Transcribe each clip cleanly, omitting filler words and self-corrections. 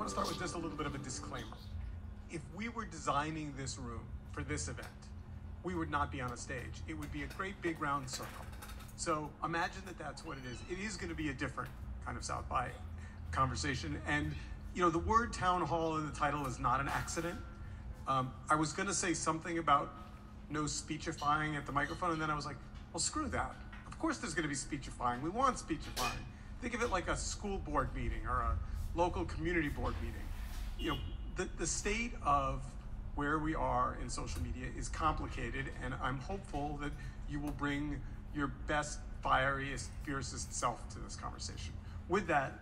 to start with just a little bit of a disclaimer. If we were designing this room for this event, we would not be on a stage. It would be a great big round circle. So imagine that that's what it is. It is going to be a different kind of South by conversation. And you know, the word town hall in the title is not an accident. I was going to say something about no speechifying at the microphone, and then I was like, well, screw that. Of course there's going to be speechifying. We want speechifying. Think of it like a school board meeting or a local community board meeting. You know, the state of where we are in social media is complicated, and I'm hopeful that you will bring your best, fieriest, fiercest self to this conversation. With that,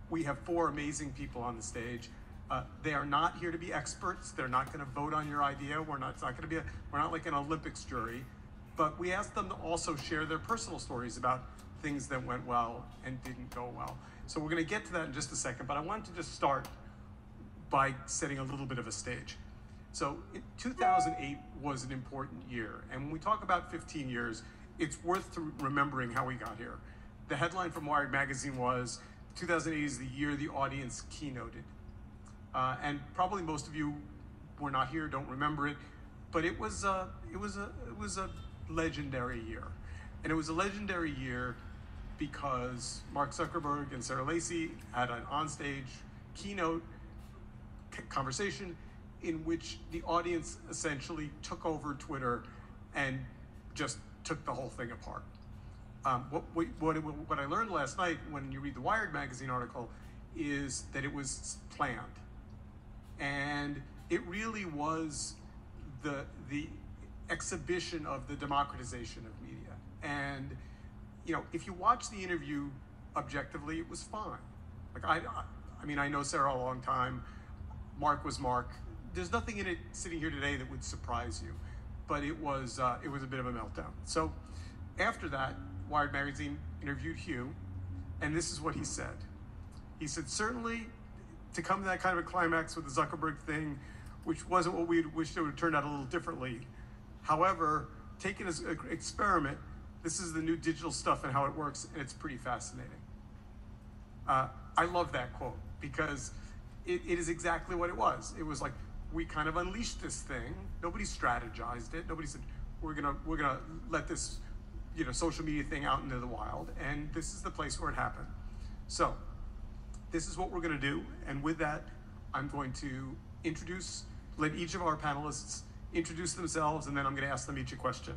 we have four amazing people on the stage. They are not here to be experts. They're not going to vote on your idea. We're not like an Olympics jury, but we asked them to also share their personal stories about things that went well and didn't go well. So we're going to get to that in just a second, but I wanted to just start by setting a little bit of a stage. So 2008 was an important year, and when we talk about 15 years, it's worth remembering how we got here. The headline from Wired magazine was 2008 is the year the audience keynoted. And probably most of you were not here, don't remember it, but it was a legendary year. And it was a legendary year because Mark Zuckerberg and Sarah Lacy had an onstage keynote conversation in which the audience essentially took over Twitter and just took the whole thing apart. What I learned last night when you read the Wired magazine article is that it was planned. And it really was the exhibition of the democratization of media. And you know, if you watch the interview objectively, it was fine. Like I mean, I know Sarah a long time. Mark was Mark. There's nothing in it sitting here today that would surprise you, but it was a bit of a meltdown. So after that, Wired magazine interviewed Hugh, and this is what he said. He said, certainly to come to that kind of a climax with the Zuckerberg thing, which wasn't what we wished it would have turned out a little differently. However, taken as an experiment, this is the new digital stuff and how it works, and it's pretty fascinating. I love that quote because it is exactly what it was. It was like, we kind of unleashed this thing. Nobody strategized it. Nobody said, we're gonna let this, you know, social media thing out into the wild, and this is the place where it happened. So this is what we're gonna do, and with that, I'm going to let each of our panelists introduce themselves, and then I'm gonna ask them each a question.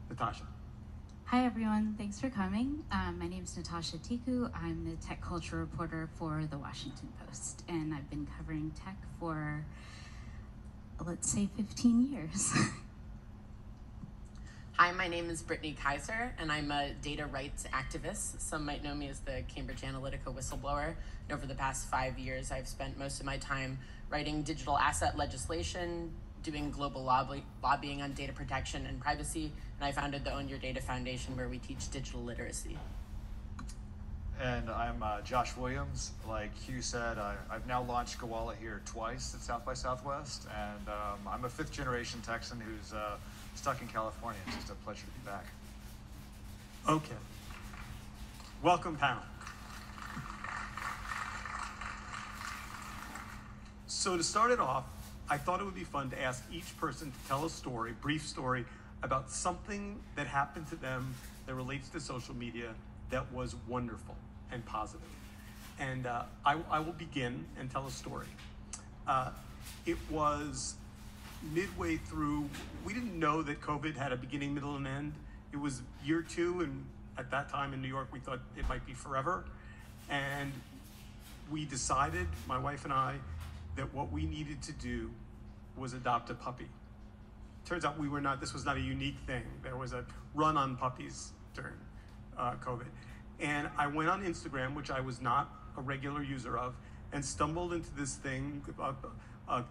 Natasha. Hi everyone, thanks for coming. My name is Natasha Tiku. I'm the tech culture reporter for The Washington Post, and I've been covering tech for, let's say, 15 years. Hi, my name is Brittany Kaiser, and I'm a data rights activist. Some might know me as the Cambridge Analytica whistleblower. And over the past 5 years, I've spent most of my time writing digital asset legislation, doing global lobbying on data protection and privacy, and I founded the Own Your Data Foundation, where we teach digital literacy. And I'm Josh Williams. Like Hugh said, I've now launched Gowalla here twice at South by Southwest, and I'm a fifth-generation Texan who's stuck in California. It's just a pleasure to be back. Okay. Welcome, panel. So to start it off, I thought it would be fun to ask each person to tell a story, brief story, about something that happened to them that relates to social media that was wonderful and positive. And I will begin and tell a story. It was midway through, we didn't know that COVID had a beginning, middle, and end. It was year 2, and at that time in New York, we thought it might be forever. And we decided, my wife and I, that what we needed to do was adopt a puppy. Turns out this was not a unique thing. There was a run on puppies during COVID. And I went on Instagram, which I was not a regular user of, and stumbled into this thing, a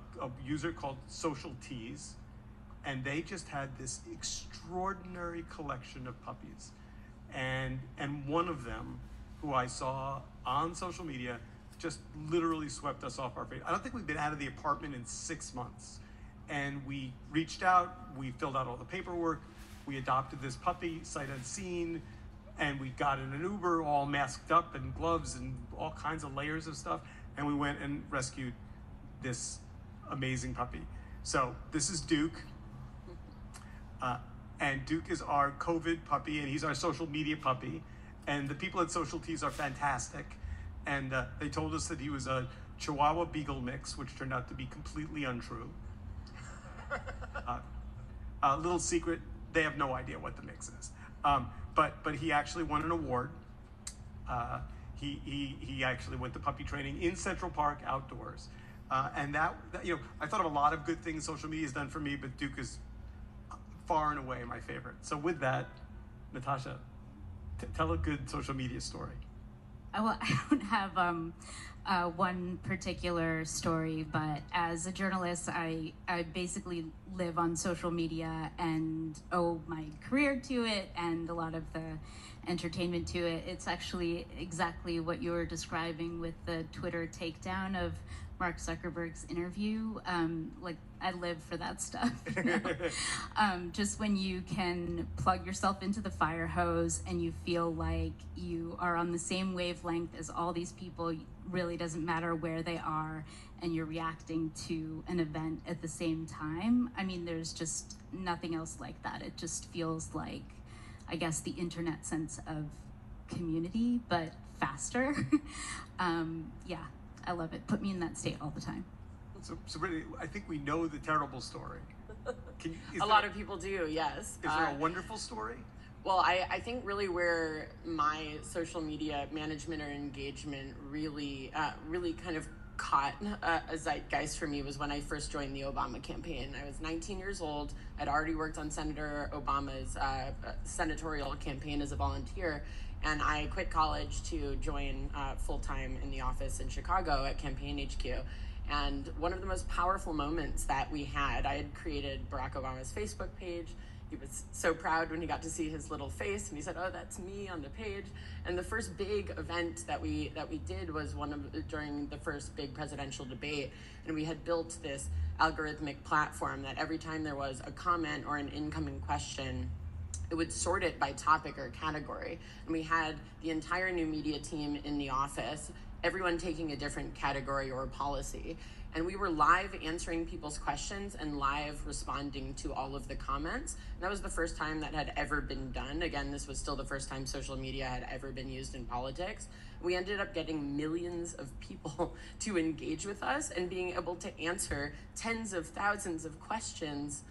user called Social Teas, and they just had this extraordinary collection of puppies. And one of them, who I saw on social media, just literally swept us off our feet. I don't think we've been out of the apartment in 6 months. And we reached out, we filled out all the paperwork, we adopted this puppy, sight unseen, and we got in an Uber all masked up and gloves and all kinds of layers of stuff. and we went and rescued this amazing puppy. So this is Duke, and Duke is our COVID puppy, and he's our social media puppy. And the people at Social Tees are fantastic, and they told us that he was a Chihuahua Beagle mix, which turned out to be completely untrue. Little secret, they have no idea what the mix is. But he actually won an award. He actually went to puppy training in Central Park outdoors. And that, you know, I thought of a lot of good things social media has done for me, but Duke is far and away my favorite. So with that, Natasha, tell a good social media story. Well, I don't have one particular story, but as a journalist, I basically live on social media and owe my career to it and a lot of the entertainment to it. It's actually exactly what you were describing with the Twitter takedown of Mark Zuckerberg's interview. Like, I live for that stuff. Just when you can plug yourself into the fire hose and you feel like you are on the same wavelength as all these people, really doesn't matter where they are, and you're reacting to an event at the same time. I mean, there's just nothing else like that. It just feels like, I guess, the internet sense of community, but faster. Yeah. I love it. Put me in that state all the time. So Brittany, I think we know the terrible story. A lot of people do, yes. Is there a wonderful story? Well, I think really where my social media management or engagement really kind of caught a zeitgeist for me was when I first joined the Obama campaign. I was 19 years old. I'd already worked on Senator Obama's senatorial campaign as a volunteer. And I quit college to join full-time in the office in Chicago at Campaign HQ. And one of the most powerful moments that we had, I had created Barack Obama's Facebook page. He was so proud when he got to see his little face, and he said, "Oh, that's me on the page." And the first big event that we did was during the first big presidential debate, and we had built this algorithmic platform that every time there was a comment or an incoming question, it would sort it by topic or category. And we had the entire new media team in the office, everyone taking a different category or policy. And we were live answering people's questions and live responding to all of the comments. And that was the first time that had ever been done. Again, this was still the first time social media had ever been used in politics. We ended up getting millions of people to engage with us and being able to answer tens of thousands of questions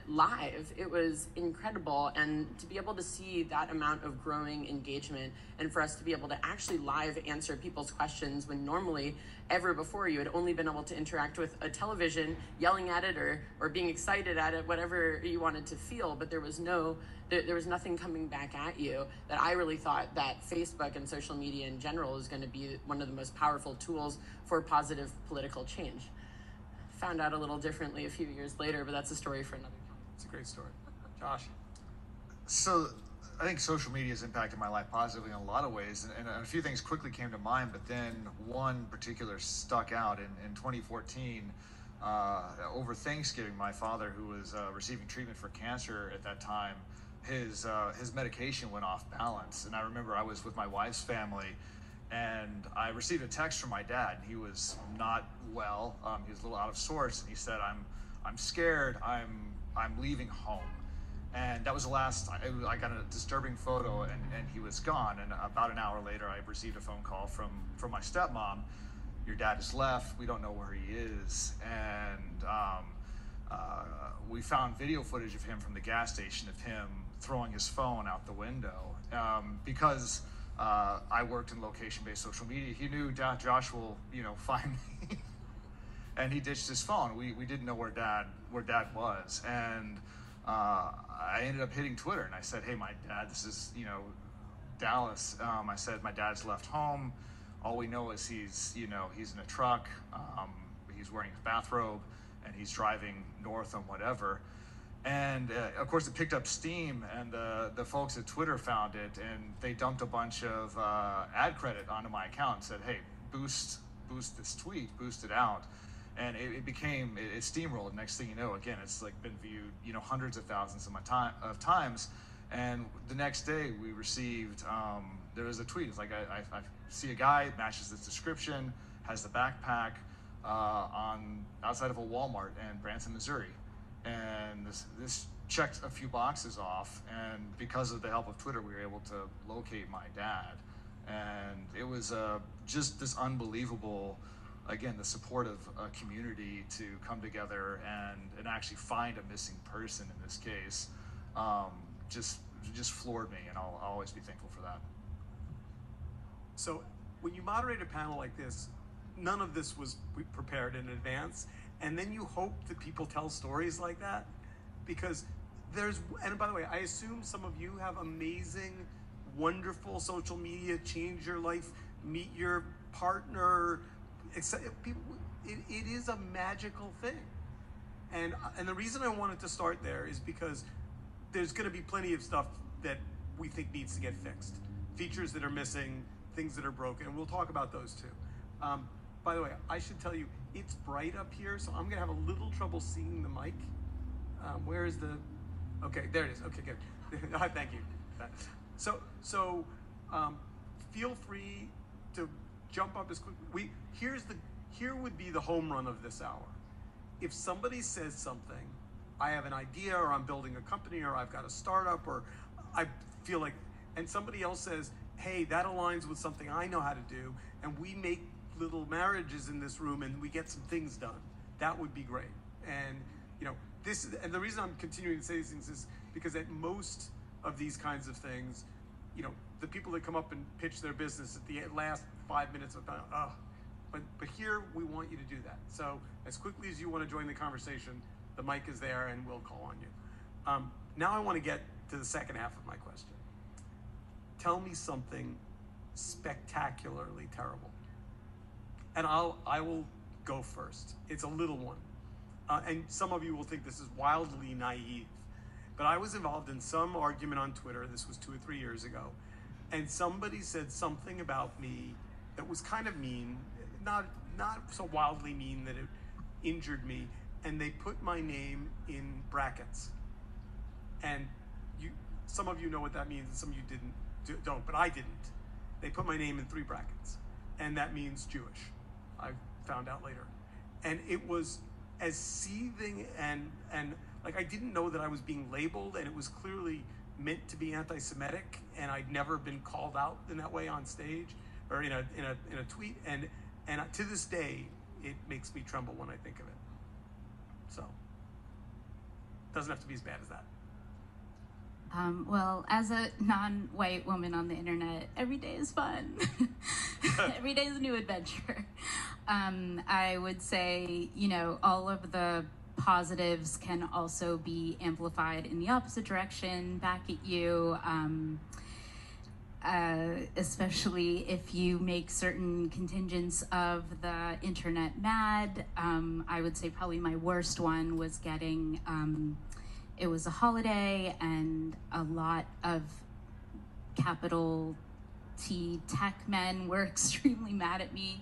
live. It was incredible, and to be able to see that amount of growing engagement, and for us to be able to actually live answer people's questions when normally ever before you had only been able to interact with a television, yelling at it or being excited at it, whatever you wanted to feel, but there was nothing coming back at you. That I really thought that Facebook and social media in general is going to be one of the most powerful tools for positive political change. Found out a little differently a few years later, but that's a story for another time. It's a great story. Josh? So I think social media has impacted my life positively in a lot of ways, and a few things quickly came to mind, but then one particular stuck out. In 2014, over Thanksgiving, my father, who was receiving treatment for cancer at that time, his medication went off balance. And I remember I was with my wife's family, and I received a text from my dad. He was not well. He was a little out of sorts, and he said, "I'm scared. I'm leaving home." And that was the last. I got a disturbing photo, and he was gone. And about an hour later, I received a phone call from my stepmom. "Your dad has left. We don't know where he is." And we found video footage of him from the gas station, of him throwing his phone out the window because. I worked in location-based social media. He knew Josh will, find me, and he ditched his phone. We didn't know where Dad was, and I ended up hitting Twitter, and I said, "Hey, my dad, this is Dallas." I said, "My dad's left home. All we know is he's in a truck. He's wearing his bathrobe, and he's driving north on whatever." And of course, it picked up steam, and the folks at Twitter found it, and they dumped a bunch of ad credit onto my account and said, "Hey, boost this tweet, boost it out." And it steamrolled. Next thing you know, again, it's like been viewed, hundreds of thousands of times. And the next day, we received there was a tweet. It's like I see a guy matches this description, has the backpack outside of a Walmart in Branson, Missouri. And this checked a few boxes off, and because of the help of Twitter, we were able to locate my dad. And it was just this unbelievable, again, the support of a community to come together and actually find a missing person in this case, just floored me, and I'll always be thankful for that. So when you moderate a panel like this, none of this was prepared in advance, and then you hope that people tell stories like that, because and by the way, I assume some of you have amazing, wonderful social media, change your life, meet your partner. It is a magical thing. And the reason I wanted to start there is because there's going to be plenty of stuff that we think needs to get fixed. Features that are missing, things that are broken, and we'll talk about those too. By the way, I should tell you, it's bright up here, so I'm going to have a little trouble seeing the mic. Where is the... Okay, there it is. Okay, good. Thank you. So feel free to jump up as quick. Here would be the home run of this hour. If somebody says something, I have an idea, or I'm building a company, or I've got a startup, or I feel like, and somebody else says, hey, that aligns with something I know how to do, and we make little marriages in this room and we get some things done, that would be great. And and the reason I'm continuing to say these things is because at most of these kinds of things, the people that come up and pitch their business at the last 5 minutes of time, but here we want you to do that. So as quickly as you want to join the conversation, the mic is there and we'll call on you. Now I want to get to the second half of my question. Tell me something spectacularly terrible. And I will go first. It's a little one. And some of you will think this is wildly naive, but I was involved in some argument on Twitter, this was 2 or 3 years ago, and somebody said something about me that was kind of mean, not so wildly mean that it injured me, and they put my name in brackets. And some of you know what that means, and some of you don't, but I didn't. They put my name in 3 brackets, and that means Jewish. I found out later. And it was as seething and like I didn't know that I was being labeled, and it was clearly meant to be anti-Semitic, and I'd never been called out in that way on stage or in a tweet, and to this day it makes me tremble when I think of it. So doesn't have to be as bad as that. Well, as a non-white woman on the internet, every day is fun. Every day is a new adventure. I would say, all of the positives can also be amplified in the opposite direction, back at you, especially if you make certain contingents of the internet mad. I would say probably my worst one was getting... it was a holiday, and a lot of capital T tech men were extremely mad at me.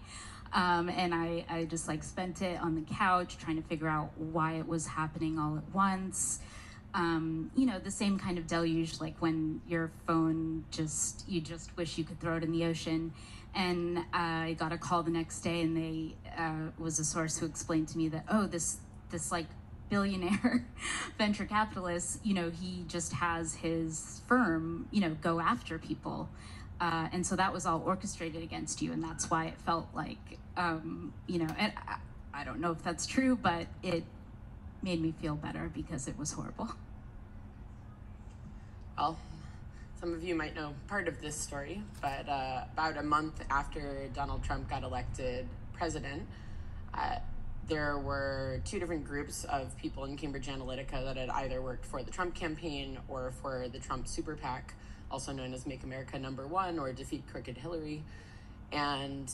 And I just spent it on the couch trying to figure out why it was happening all at once. The same kind of deluge, like when your phone you just wish you could throw it in the ocean. And I got a call the next day, and they was a source who explained to me that, this billionaire venture capitalist, he just has his firm, go after people. And so that was all orchestrated against you. And that's why it felt like, and I don't know if that's true, but it made me feel better because it was horrible. Well, some of you might know part of this story, but about a month after Donald Trump got elected president, there were 2 different groups of people in Cambridge Analytica that had either worked for the Trump campaign or for the Trump Super PAC, also known as Make America #1 or Defeat Crooked Hillary. And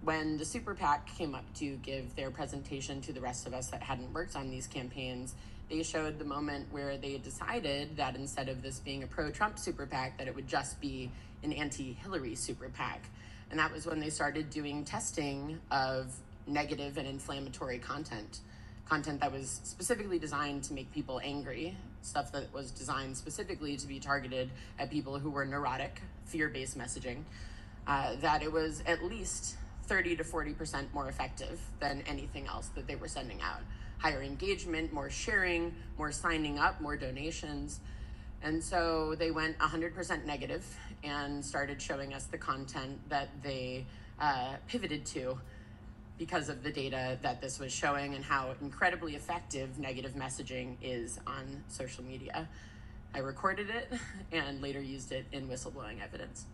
when the Super PAC came up to give their presentation to the rest of us that hadn't worked on these campaigns, they showed the moment where they decided that instead of this being a pro-Trump Super PAC, that it would just be an anti-Hillary Super PAC. And that was when they started doing testing of negative and inflammatory content that was specifically designed to make people angry, stuff that was designed specifically to be targeted at people who were neurotic, fear-based messaging, that it was at least 30 to 40% more effective than anything else that they were sending out. Higher engagement, more sharing, more signing up, more donations. And so they went 100% negative and started showing us the content that they pivoted to because of the data that this was showing and how incredibly effective negative messaging is on social media. I recorded it and later used it in whistleblowing evidence.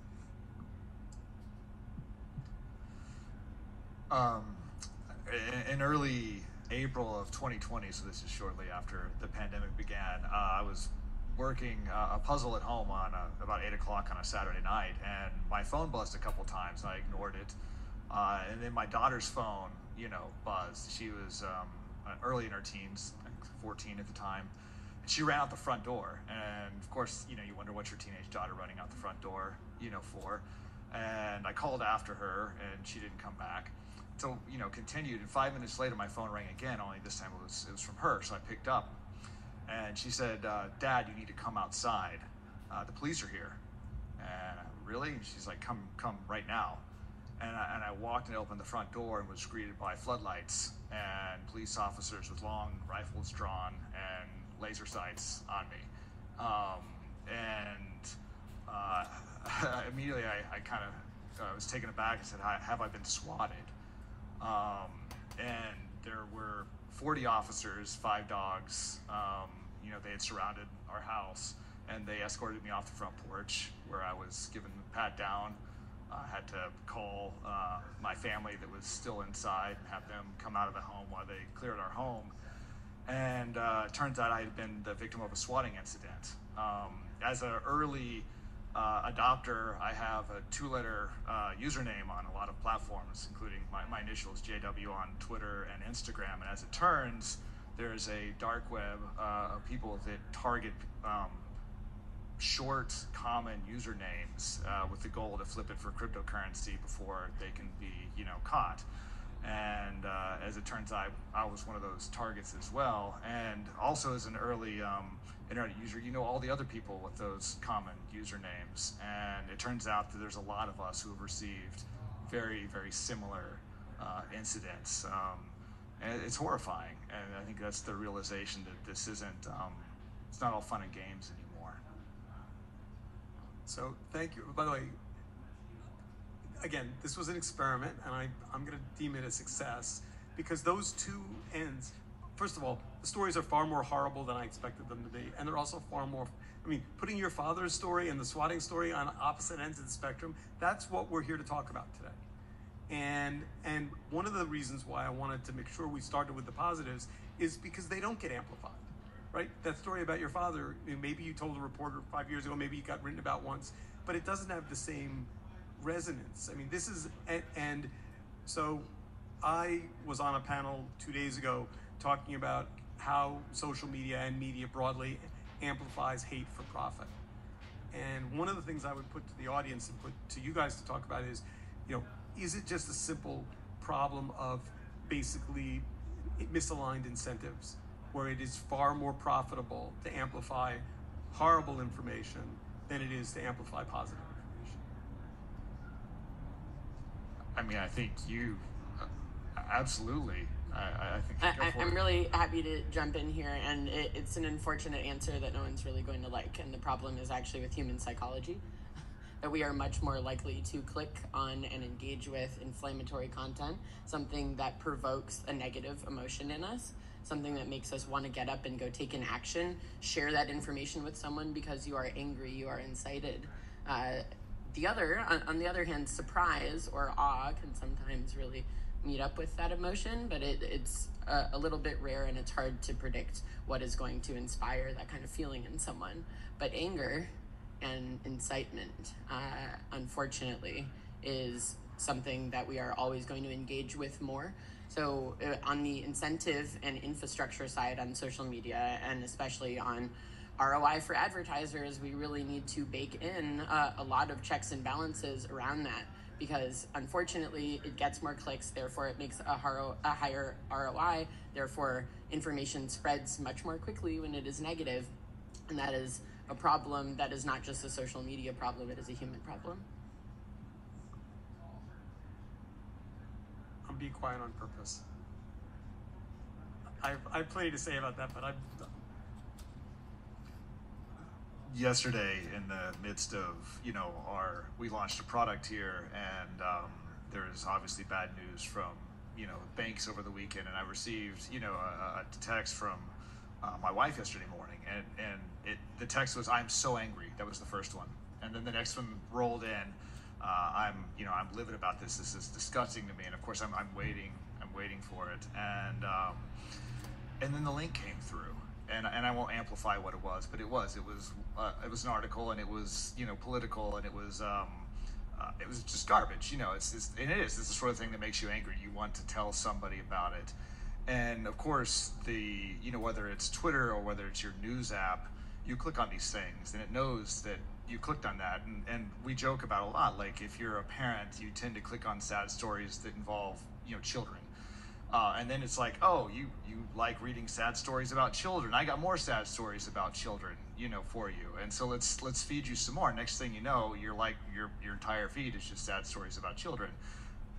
In early April of 2020, so this is shortly after the pandemic began, I was working a puzzle at home on about 8 o'clock on a Saturday night, and my phone buzzed a couple times. I ignored it, and then my daughter's phone, buzzed. She was early in her teens, I think 14 at the time. She ran out the front door, and of course, you wonder what your teenage daughter running out the front door, for. And I called after her, and she didn't come back. So, continued, and 5 minutes later, my phone rang again, only this time it was from her, so I picked up. And she said, Dad, you need to come outside. The police are here. And really? And she's like, come right now. And I walked and opened the front door and was greeted by floodlights and police officers with long rifles drawn and laser sights on me. Immediately I kind of was taken aback and said, have I been swatted? And there were 40 officers, 5 dogs. They had surrounded our house, and they escorted me off the front porch where I was given a pat down. I had to call my family that was still inside and have them come out of the home while they cleared our home. And it turns out I had been the victim of a swatting incident. As an early adopter, I have a 2-letter username on a lot of platforms, including my initials, JW, on Twitter and Instagram. And as it turns, there's a dark web of people that target short, common usernames with the goal to flip it for cryptocurrency before they can be, caught. And as it turns out, I was one of those targets as well. And also as an early internet user, all the other people with those common usernames. And it turns out that there's a lot of us who have received very, very similar incidents. And it's horrifying. And I think that's the realization that this isn't, it's not all fun and games anymore. So thank you. By the way, again, this was an experiment, and I'm going to deem it a success because those two ends, first of all, the stories are far more horrible than I expected them to be, and they're also far more, putting your father's story and the swatting story on opposite ends of the spectrum, that's what we're here to talk about today. And one of the reasons why I wanted to make sure we started with the positives is because they don't get amplified, right? That story about your father, maybe you told a reporter 5 years ago, maybe you got written about once, but it doesn't have the same resonance. This is, and so I was on a panel 2 days ago talking about how social media and media broadly amplifies hate for profit. And one of the things I would put to the audience and put to you guys to talk about is it just a simple problem of basically misaligned incentives, where it is far more profitable to amplify horrible information than it is to amplify positive information? I think you, absolutely. I think I'm really happy to jump in here, and it's an unfortunate answer that no one's really going to like, and the problem is actually with human psychology. That we are much more likely to click on and engage with inflammatory content, something that provokes a negative emotion in us, something that makes us want to get up and go take an action, share that information with someone because you are angry, you are incited. On the other hand, surprise or awe can sometimes really meet up with that emotion, but it's a little bit rare, and it's hard to predict what is going to inspire that kind of feeling in someone. But anger and incitement, unfortunately, is something that we are always going to engage with more. So on the incentive and infrastructure side on social media, and especially on ROI for advertisers, we really need to bake in a lot of checks and balances around that, because unfortunately it gets more clicks, therefore it makes a higher ROI, therefore information spreads much more quickly when it is negative, and that is a problem that is not just a social media problem, it is a human problem. be quiet on purpose. I've plenty to say about that, but yesterday in the midst of, we launched a product here, and there's obviously bad news from, banks over the weekend, and I received, a text from my wife yesterday morning, and the text was, "I'm so angry." That was the first one. And then the next one rolled in, I'm livid about this. This is disgusting to me. And of course I'm waiting for it. And then the link came through, and I won't amplify what it was, but it was an article, and it was, political, and it was just garbage. It's the sort of thing that makes you angry. You want to tell somebody about it. And of course, whether it's Twitter or whether it's your news app, you click on these things, and it knows that you clicked on that. And we joke about a lot. Like, if you're a parent, you tend to click on sad stories that involve, children. And then it's like, oh, you like reading sad stories about children. I got more sad stories about children, for you. And so let's feed you some more. Next thing you know, you're like, your entire feed is just sad stories about children.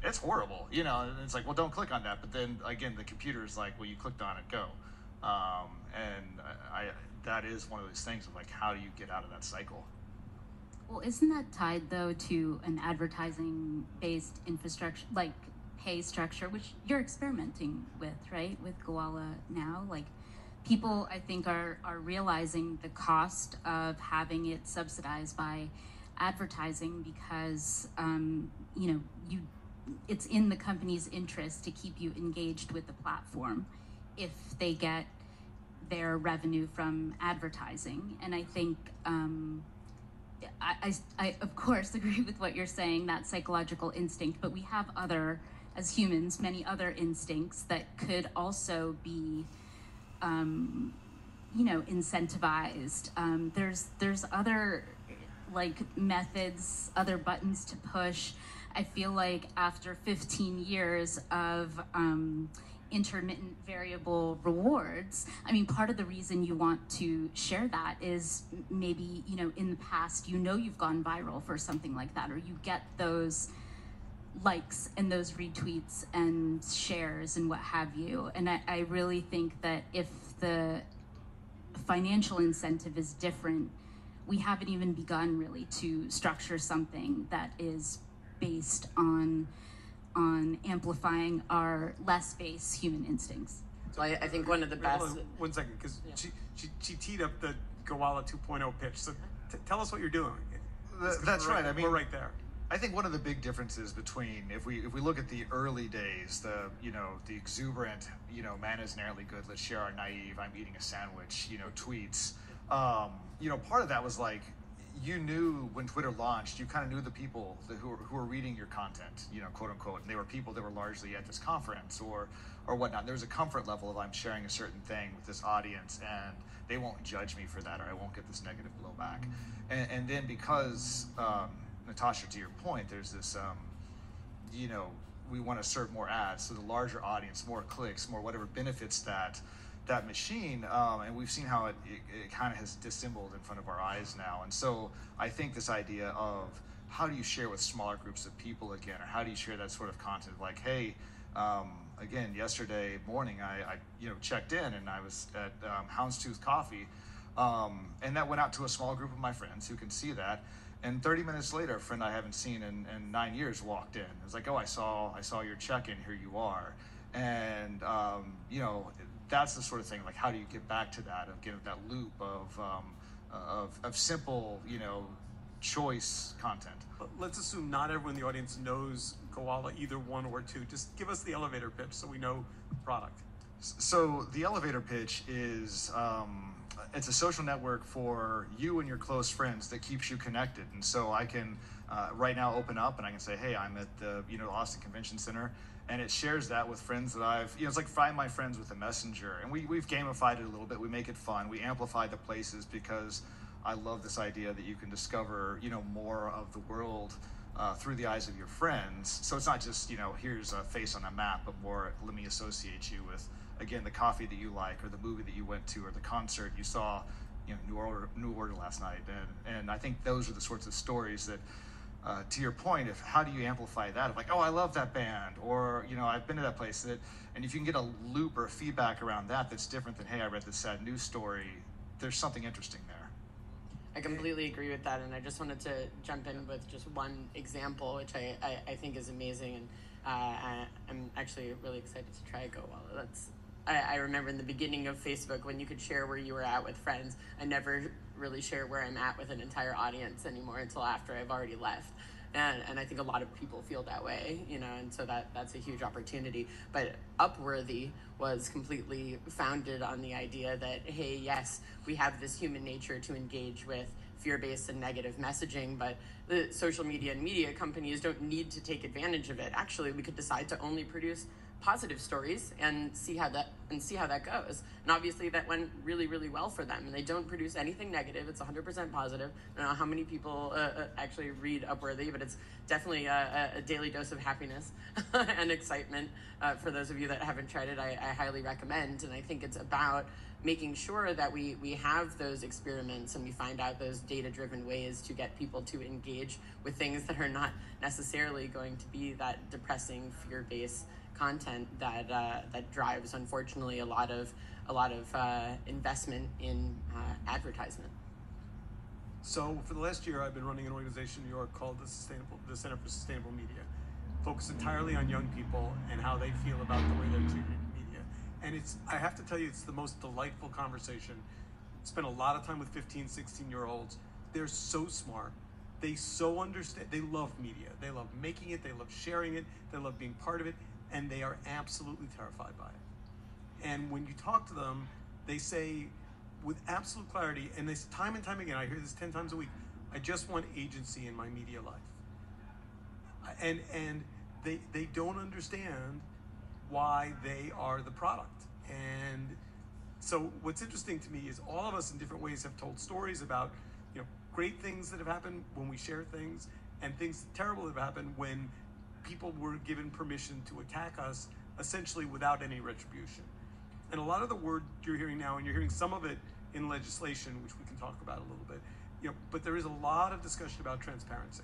It's horrible, and it's like, well, don't click on that. But then again, the computer is like, well, you clicked on it, go. That is one of those things of like, how do you get out of that cycle? Well, isn't that tied though to an advertising-based infrastructure, like pay structure, which you're experimenting with, right? With Gowalla now, like, people, I think, are realizing the cost of having it subsidized by advertising, because it's in the company's interest to keep you engaged with the platform if they get their revenue from advertising. And I think I of course agree with what you're saying, that psychological instinct, but we have as humans, many other instincts that could also be incentivized. There's other methods, other buttons to push. I feel like after 15 years of intermittent variable rewards, part of the reason you want to share that is maybe, in the past, you've gone viral for something like that, or you get those likes and those retweets and shares and what have you. And I really think that if the financial incentive is different, we haven't even begun really to structure something that is based on amplifying our less base human instincts. So I think one of the best... Hold on 1 second, because she teed up the Gowalla 2.0 pitch. So tell us what you're doing. That's right. We're right there. I think one of the big differences between, if we look at the early days, the exuberant, man is inherently good, let's share our naive, I'm eating a sandwich, tweets. Part of that was like, you knew when Twitter launched, you kind of knew the people who were reading your content, quote unquote, and they were people that were largely at this conference or whatnot. There's a comfort level of, I'm sharing a certain thing with this audience, and they won't judge me for that, or I won't get this negative blowback. And then because, Natasha, to your point, there's this, we want to serve more ads, so the larger audience, more clicks, more whatever benefits that machine, and we've seen how it kind of has dissembled in front of our eyes now. And so I think this idea of how do you share with smaller groups of people again, or how do you share that sort of content, like, hey, again, yesterday morning I checked in, and I was at Houndstooth Coffee, and that went out to a small group of my friends who can see that. And 30 minutes later, a friend I haven't seen in 9 years walked in. It was like, oh, I saw your check-in, here you are. And, that's the sort of thing, like, how do you get back to that, of getting that loop of simple, choice content? Let's assume not everyone in the audience knows Gowalla, either one or two. Just give us the elevator pitch so we know the product. So the elevator pitch is, it's a social network for you and your close friends that keeps you connected. And so I can right now open up and I can say, hey, I'm at the Austin Convention Center, and it shares that with friends that I've, it's like Find My Friends with a messenger. And we've gamified it a little bit. We make it fun. We amplify the places, because I love this idea that you can discover, more of the world through the eyes of your friends. So it's not just, here's a face on a map, but more, let me associate you with, again, the coffee that you like, or the movie that you went to, or the concert you saw, New Order last night. And I think those are the sorts of stories that to your point of how do you amplify that, of like, oh, I love that band, or, you know, I've been to that place, and if you can get a loop or feedback around that that's different than, hey, I read this sad news story, there's something interesting there. I completely agree with that, and I just wanted to jump in with just one example, which I think is amazing, and I'm actually really excited to try Gowalla. I remember in the beginning of Facebook when you could share where you were at with friends. I never really share where I'm at with an entire audience anymore until after I've already left. And I think a lot of people feel that way, you know, and so that's a huge opportunity. But Upworthy was completely founded on the idea that, hey, yes, we have this human nature to engage with fear-based and negative messaging, but the social media and media companies don't need to take advantage of it. Actually, we could decide to only produce positive stories and see how that goes. And obviously that went really, really well for them. And they don't produce anything negative. It's 100% positive. I don't know how many people actually read Upworthy, but it's definitely a daily dose of happiness and excitement. For those of you that haven't tried it, I highly recommend. And I think it's about making sure that we have those experiments and we find out those data-driven ways to get people to engage with things that are not necessarily going to be that depressing, fear-based content that drives, unfortunately, a lot of investment in advertisement. So for the last year, I've been running an organization in New York called the Center for Sustainable Media, focused entirely on young people and how they feel about the way they're treated in media. And I have to tell you, it's the most delightful conversation. Spent a lot of time with 15, 16-year-olds. They're so smart. They so understand. They love media. They love making it. They love sharing it. They love being part of it. And they are absolutely terrified by it. And when you talk to them, they say with absolute clarity, and this time and time again, I hear this 10 times a week, I just want agency in my media life. And they don't understand why they are the product. And so what's interesting to me is all of us in different ways have told stories about, you know, great things that have happened when we share things, and things terrible that have happened when people were given permission to attack us essentially without any retribution. And a lot of the word you're hearing now, and you're hearing some of it in legislation, which we can talk about a little bit, you know, but there is a lot of discussion about transparency.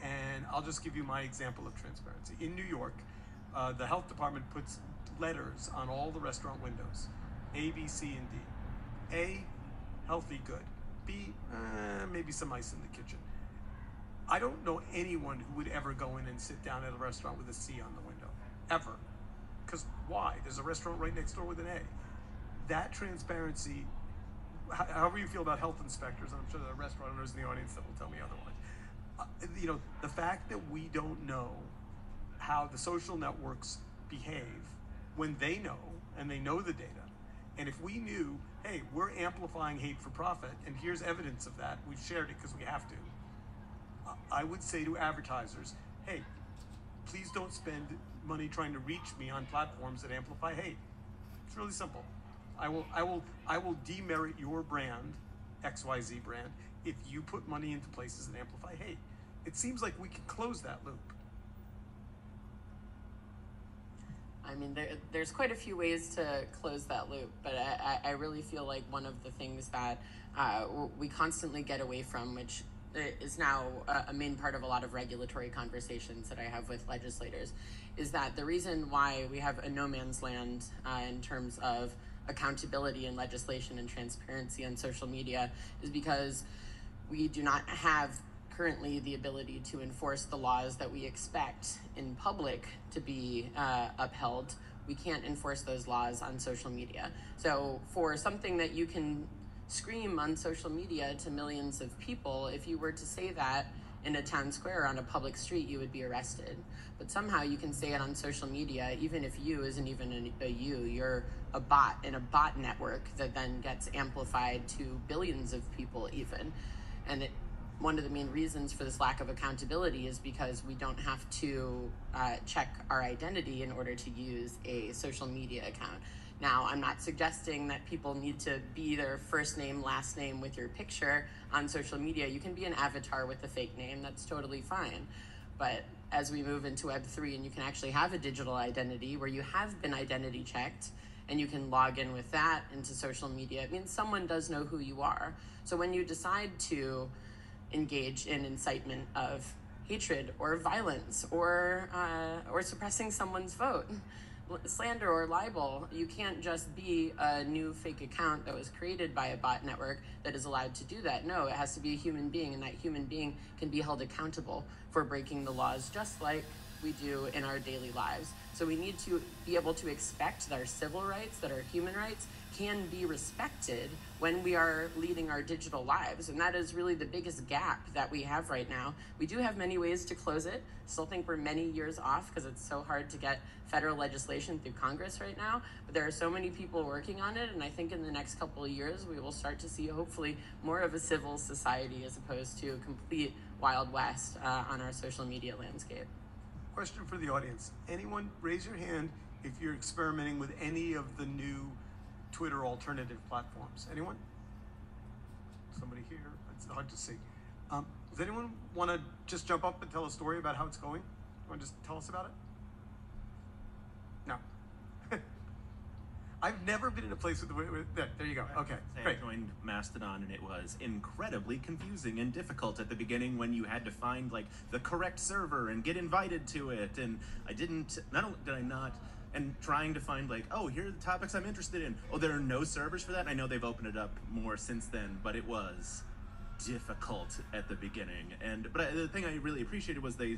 And I'll just give you my example of transparency. In New York, the health department puts letters on all the restaurant windows, A, B, C, and D. A, healthy, good. B, maybe some ice in the kitchen. I don't know anyone who would ever go in and sit down at a restaurant with a C on the window, ever. Because why? There's a restaurant right next door with an A. That transparency, however you feel about health inspectors, and I'm sure there are restaurant owners in the audience that will tell me otherwise. You know, the fact that we don't know how the social networks behave when they know, and they know the data, and if we knew, hey, we're amplifying hate for profit, and here's evidence of that, we've shared it because we have to, I would say to advertisers, hey, please don't spend money trying to reach me on platforms that amplify hate. It's really simple. I will demerit your brand, XYZ brand, if you put money into places that amplify hate. It seems like we can close that loop. I mean, there's quite a few ways to close that loop, but I really feel like one of the things that we constantly get away from, which is now a main part of a lot of regulatory conversations that I have with legislators, is that the reason why we have a no man's land in terms of accountability and legislation and transparency on social media is because we do not have currently the ability to enforce the laws that we expect in public to be upheld. We can't enforce those laws on social media. So for something that you can scream on social media to millions of people, if you were to say that in a town square on a public street, you would be arrested. But somehow you can say it on social media, even if you isn't even a you, you're a bot in a bot network that then gets amplified to billions of people even. And one of the main reasons for this lack of accountability is because we don't have to check our identity in order to use a social media account. Now, I'm not suggesting that people need to be their first name, last name with your picture on social media. You can be an avatar with a fake name, that's totally fine. But as we move into Web3 and you can actually have a digital identity where you have been identity checked and you can log in with that into social media, it means someone does know who you are. So when you decide to engage in incitement of hatred or violence or suppressing someone's vote, slander or libel. You can't just be a new fake account that was created by a bot network that is allowed to do that. No, it has to be a human being, and that human being can be held accountable for breaking the laws, just like we do in our daily lives. So we need to be able to expect that our civil rights, that our human rights can be respected when we are leading our digital lives. And that is really the biggest gap that we have right now. We do have many ways to close it. Still think we're many years off because it's so hard to get federal legislation through Congress right now. But there are so many people working on it. And I think in the next couple of years, we will start to see hopefully more of a civil society as opposed to a complete Wild West on our social media landscape. Question for the audience. Anyone raise your hand if you're experimenting with any of the new Twitter alternative platforms? Anyone? Somebody here? It's hard to see. Does anyone want to just jump up and tell a story about how it's going? Want to just tell us about it? No. I've never been in a place with there you go. Okay, great. I joined Mastodon and it was incredibly confusing and difficult at the beginning when you had to find like the correct server and get invited to it, and and trying to find like, oh, here are the topics I'm interested in. Oh, there are no servers for that. And I know they've opened it up more since then, but it was difficult at the beginning. But the thing I really appreciated was they,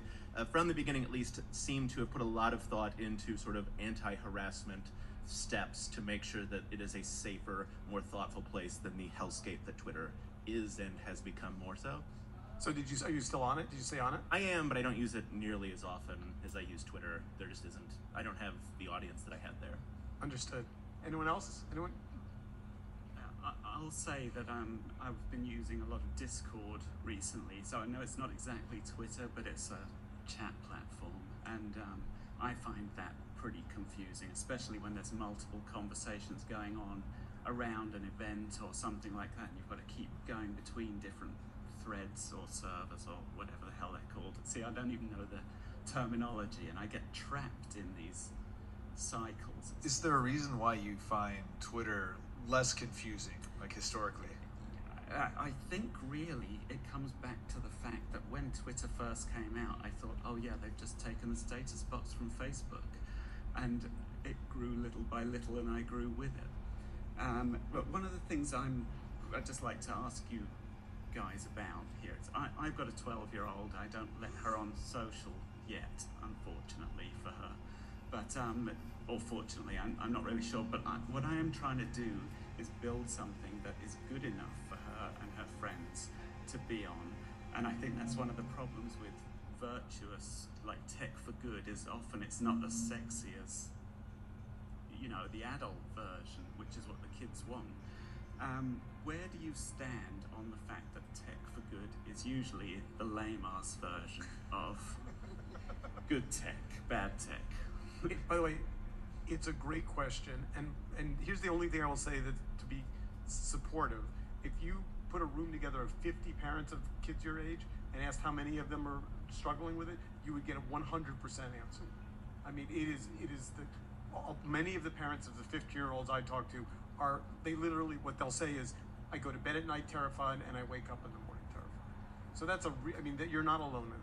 from the beginning at least, seemed to have put a lot of thought into sort of anti-harassment steps to make sure that it is a safer, more thoughtful place than the hellscape that Twitter is and has become more so. So are you still on it? Did you stay on it? I am, but I don't use it nearly as often as I use Twitter. There just isn't, I don't have the audience that I had there. Understood. Anyone else? Anyone? I'll say that I've been using a lot of Discord recently, so I know it's not exactly Twitter, but it's a chat platform, and I find that pretty confusing, especially when there's multiple conversations going on around an event or something like that, and you've got to keep going between different threads or servers or whatever the hell they're called. See, I don't even know the terminology, and I get trapped in these cycles. Is there a reason why you find Twitter less confusing, like historically? I think really it comes back to the fact that when Twitter first came out, I thought, oh yeah, they've just taken the status box from Facebook. And it grew little by little, and I grew with it. But one of the things I'd just like to ask you guys about here is I've got a 12-year-old. I don't let her on social yet, unfortunately for her. But, or fortunately, I'm not really sure. But what I am trying to do is build something that is good enough for her and her friends to be on. And I think that's one of the problems with virtuous, like tech for good, is often it's not as sexy as, you know, the adult version, which is what the kids want. Where do you stand on the fact that tech for good is usually the lame-ass version of good tech, bad tech? By the way, it's a great question, and here's the only thing I will say that to be supportive. If you put a room together of 50 parents of kids your age and asked how many of them are struggling with it, you would get a 100% answer. I mean, it is many of the parents of the 15-year-olds I talk to they literally, what they'll say is, I go to bed at night terrified and I wake up in the morning terrified. So that's you're not alone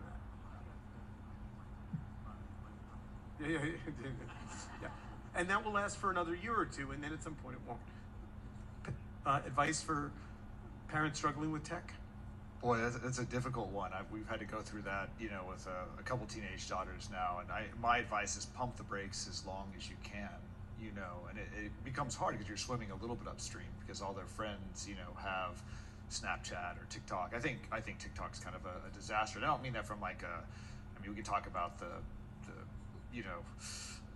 in that. Yeah. And that will last for another year or two, and then at some point it won't. Advice for parents struggling with tech? Boy, that's a difficult one. We've had to go through that, with a couple teenage daughters now, and my advice is pump the brakes as long as you can, and it becomes hard because you're swimming a little bit upstream because all their friends, have Snapchat or TikTok. I think TikTok's kind of a disaster. And I don't mean that from we could talk about the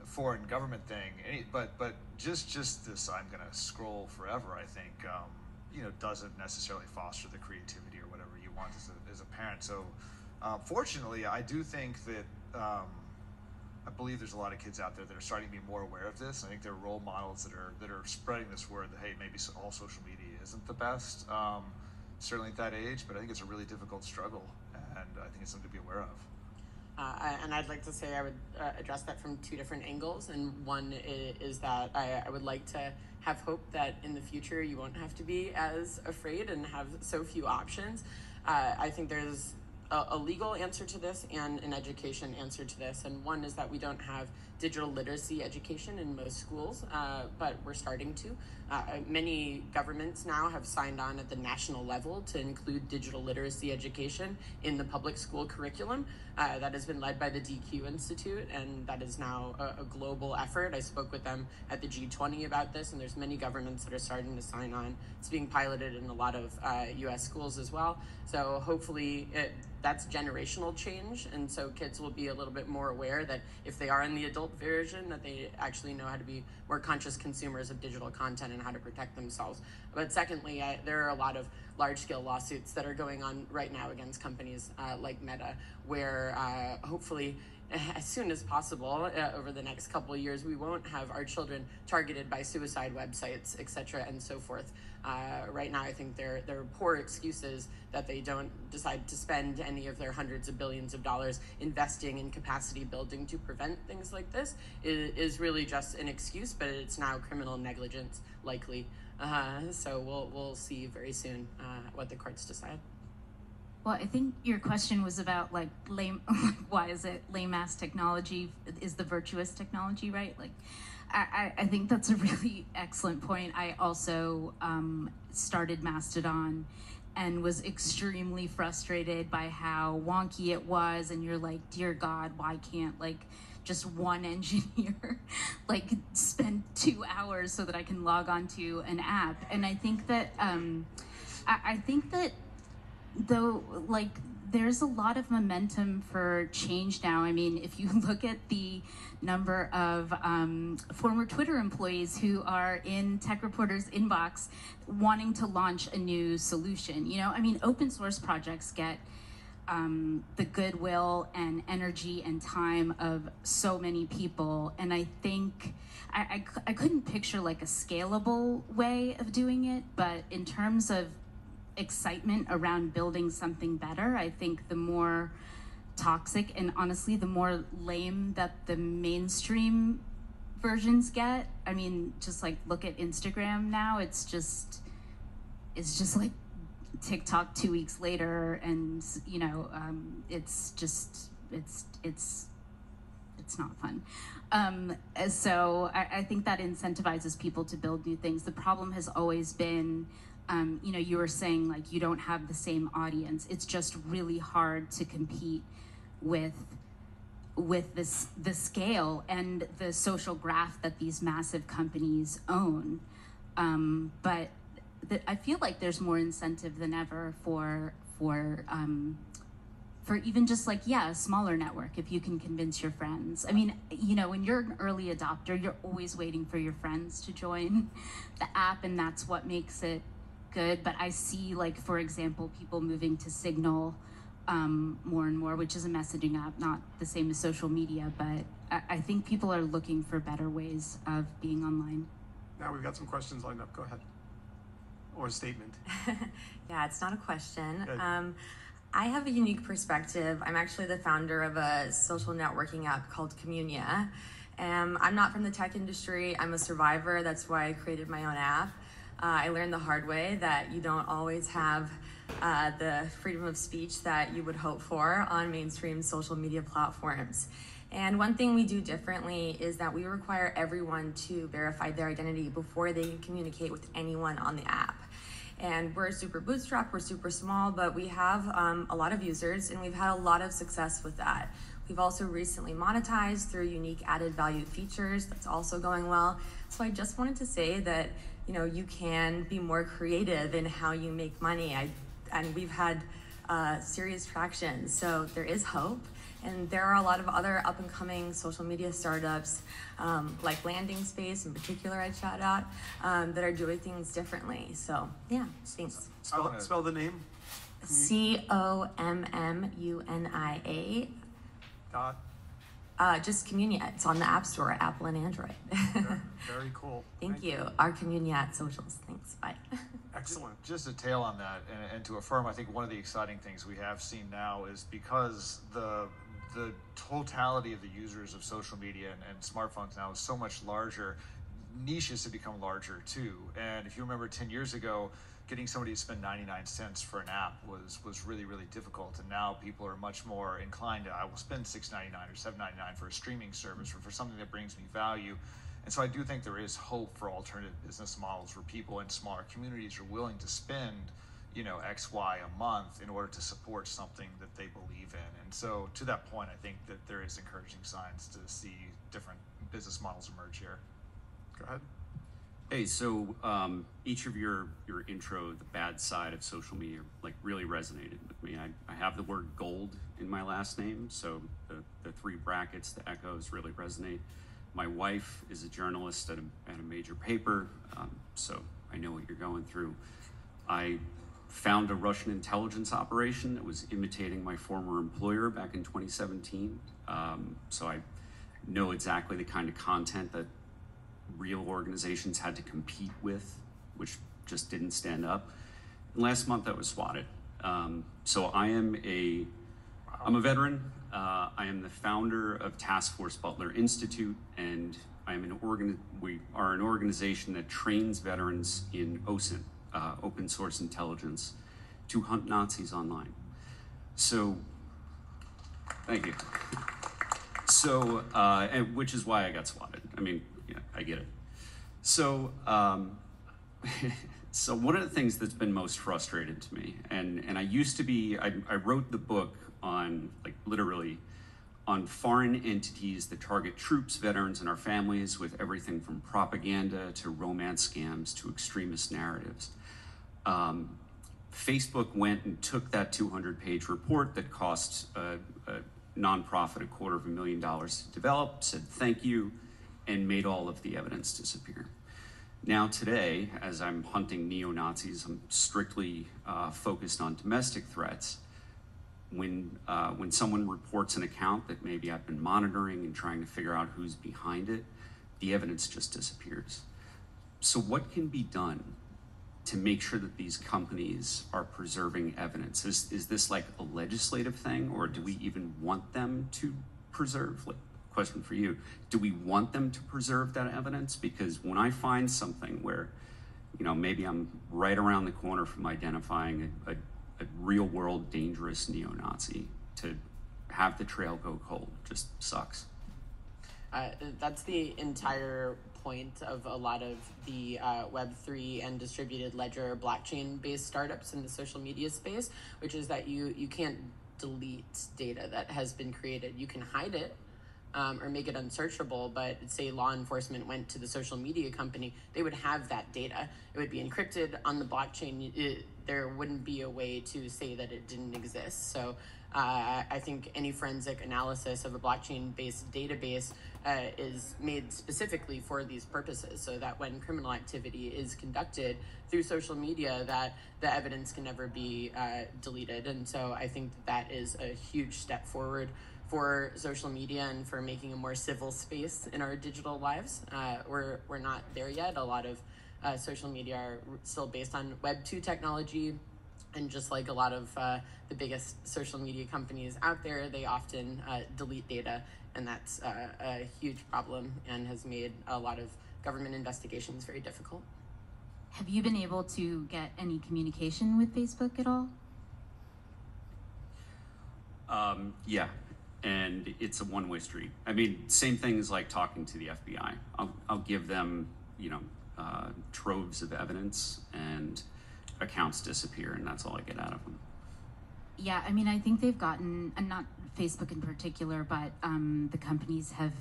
foreign government thing, but just this I'm gonna scroll forever, I think, doesn't necessarily foster the creativity or whatever you want as a parent. So fortunately, I do think that I believe there's a lot of kids out there that are starting to be more aware of this. I think there are role models that are spreading this word that, hey, maybe all social media isn't the best, certainly at that age, but I think it's a really difficult struggle, and I think it's something to be aware of. And I'd like to say I would address that from two different angles. And one is that I would like to have hope that in the future you won't have to be as afraid and have so few options. I think there's a legal answer to this and an education answer to this. And one is that we don't have digital literacy education in most schools, but we're starting to. Many governments now have signed on at the national level to include digital literacy education in the public school curriculum. That has been led by the DQ Institute, and that is now a global effort. I spoke with them at the G20 about this, and there's many governments that are starting to sign on. It's being piloted in a lot of US schools as well. So hopefully that's generational change, and so kids will be a little bit more aware that if they are in the adult version, that they actually know how to be more conscious consumers of digital content and how to protect themselves. But secondly, there are a lot of large-scale lawsuits that are going on right now against companies like Meta, where hopefully as soon as possible over the next couple of years, we won't have our children targeted by suicide websites, etc., and so forth. Right now, I think there are poor excuses that they don't decide to spend any of their hundreds of billions of dollars investing in capacity building to prevent things like this. It is really just an excuse, but it's now criminal negligence, likely. So we'll see very soon what the courts decide. Well, I think your question was about like lame, why is it lame ass technology is the virtuous technology, right? Like, I think that's a really excellent point. I also started Mastodon and was extremely frustrated by how wonky it was. And you're like, dear God, why can't like just one engineer like spend 2 hours so that I can log on to an app? And I think that, though, like, there's a lot of momentum for change now. I mean, if you look at the number of former Twitter employees who are in Tech Reporter's inbox wanting to launch a new solution, you know, I mean, open source projects get the goodwill and energy and time of so many people. And I think I couldn't picture like a scalable way of doing it, but in terms of excitement around building something better, I think the more toxic and honestly the more lame that the mainstream versions get. I mean, just like look at Instagram now, it's just like TikTok 2 weeks later, and you know, it's not fun. So I think that incentivizes people to build new things. The problem has always been, you know, you were saying like you don't have the same audience. It's just really hard to compete with the scale and the social graph that these massive companies own. But I feel like there's more incentive than ever for even just like, yeah, a smaller network, if you can convince your friends. I mean, you know, when you're an early adopter, you're always waiting for your friends to join the app, and that's what makes it good. But I see, like, for example, people moving to Signal more and more, which is a messaging app, not the same as social media, but I think people are looking for better ways of being online. Now we've got some questions lined up. Go ahead. Or a statement. Yeah, it's not a question. I have a unique perspective. I'm actually the founder of a social networking app called Communia. I'm not from the tech industry. I'm a survivor. That's why I created my own app. I learned the hard way that you don't always have the freedom of speech that you would hope for on mainstream social media platforms. And one thing we do differently is that we require everyone to verify their identity before they can communicate with anyone on the app. And we're super bootstrapped, we're super small, but we have a lot of users, and we've had a lot of success with that. We've also recently monetized through unique added value features. That's also going well. So I just wanted to say that, you know, you can be more creative in how you make money. And we've had serious traction, so there is hope. And there are a lot of other up-and-coming social media startups, like Landing Space in particular, I'd shout out, that are doing things differently. So, yeah, thanks. Spell the name. COMMUNIA. Dot. Just Communia. It's on the App Store, Apple and Android. Very cool. Thank you. Our Communia at socials. Thanks. Bye. Excellent. Just a tail on that, and to affirm, I think one of the exciting things we have seen now is because the totality of the users of social media and smartphones now is so much larger, niches have become larger too. And if you remember 10 years ago, getting somebody to spend 99 cents for an app was really, really difficult. And now people are much more inclined to, I will spend $6.99 or $7.99 for a streaming service or for something that brings me value. And so I do think there is hope for alternative business models where people in smaller communities are willing to spend, you know, X, Y a month in order to support something that they believe in. And so to that point, I think that there is encouraging signs to see different business models emerge here. Go ahead. Hey, so each of your intro, the bad side of social media, like really resonated with me. I have the word gold in my last name, so the three brackets, the echoes really resonate. My wife is a journalist at a major paper, so I know what you're going through. I found a Russian intelligence operation that was imitating my former employer back in 2017. So I know exactly the kind of content that real organizations had to compete with, which just didn't stand up. And last month I was swatted. So I'm a veteran. I am the founder of Task Force Butler Institute, and we are an organization that trains veterans in OSINT, open source intelligence, to hunt Nazis online. So, thank you. So, and which is why I got swatted. I mean, yeah, I get it. So, so one of the things that's been most frustrating to me, and I used to be, I wrote the book on, like, literally on foreign entities that target troops, veterans, and our families with everything from propaganda to romance scams to extremist narratives. Facebook went and took that 200-page report that cost a nonprofit $250,000 to develop, said thank you, and made all of the evidence disappear. Now today, as I'm hunting neo-Nazis, I'm strictly focused on domestic threats. When someone reports an account that maybe I've been monitoring and trying to figure out who's behind it, the evidence just disappears. So what can be done to make sure that these companies are preserving evidence? Is this like a legislative thing, or do we even want them to preserve? Like, question for you, do we want them to preserve that evidence? Because when I find something where, you know, maybe I'm right around the corner from identifying a real world dangerous neo-Nazi, to have the trail go cold just sucks. That's the entire point of a lot of the Web3 and distributed ledger blockchain-based startups in the social media space, which is that you can't delete data that has been created. You can hide it or make it unsearchable, but say law enforcement went to the social media company, they would have that data. It would be encrypted on the blockchain. There wouldn't be a way to say that it didn't exist. So I think any forensic analysis of a blockchain-based database is made specifically for these purposes, so that when criminal activity is conducted through social media, that the evidence can never be deleted. And so I think that is a huge step forward for social media and for making a more civil space in our digital lives. We're not there yet. A lot of social media are still based on Web 2 technology, and just like a lot of the biggest social media companies out there, they often delete data, and that's a huge problem and has made a lot of government investigations very difficult. Have you been able to get any communication with Facebook at all? Yeah, and it's a one-way street. I mean, same thing as like talking to the FBI. I'll give them, you know, troves of evidence, and accounts disappear, and that's all I get out of them. Yeah, I mean, I think they've gotten, and not Facebook in particular, but the companies have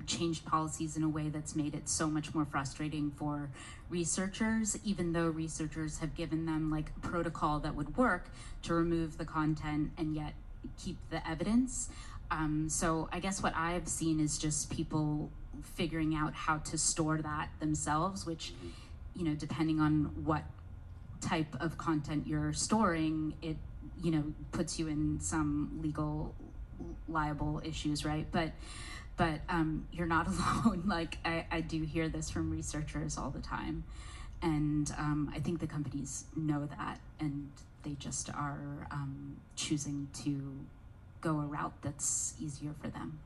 changed policies in a way that's made it so much more frustrating for researchers, even though researchers have given them like a protocol that would work to remove the content and yet keep the evidence. So I guess what I've seen is just people figuring out how to store that themselves, which, you know, depending on what type of content you're storing, it, you know, puts you in some legal liable issues, right? But you're not alone. Like I do hear this from researchers all the time, and I think the companies know that, and they just are choosing to go a route that's easier for them.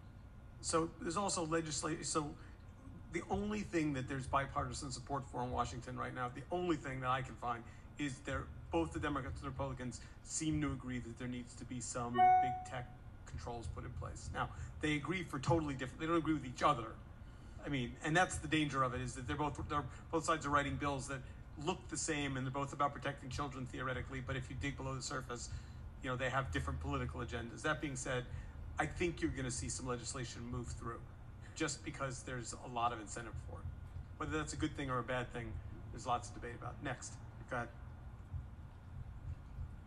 So there's also legislation. So the only thing that there's bipartisan support for in Washington right now, the only thing that I can find, is both the Democrats and the Republicans seem to agree that there needs to be some big tech controls put in place. Now, they agree for totally different, they don't agree with each other. I mean, and that's the danger of it, is that both sides are writing bills that look the same, and they're both about protecting children theoretically, but if you dig below the surface, you know, they have different political agendas. That being said, I think you're going to see some legislation move through, just because there's a lot of incentive for it. Whether that's a good thing or a bad thing, there's lots of debate about. Next, go ahead.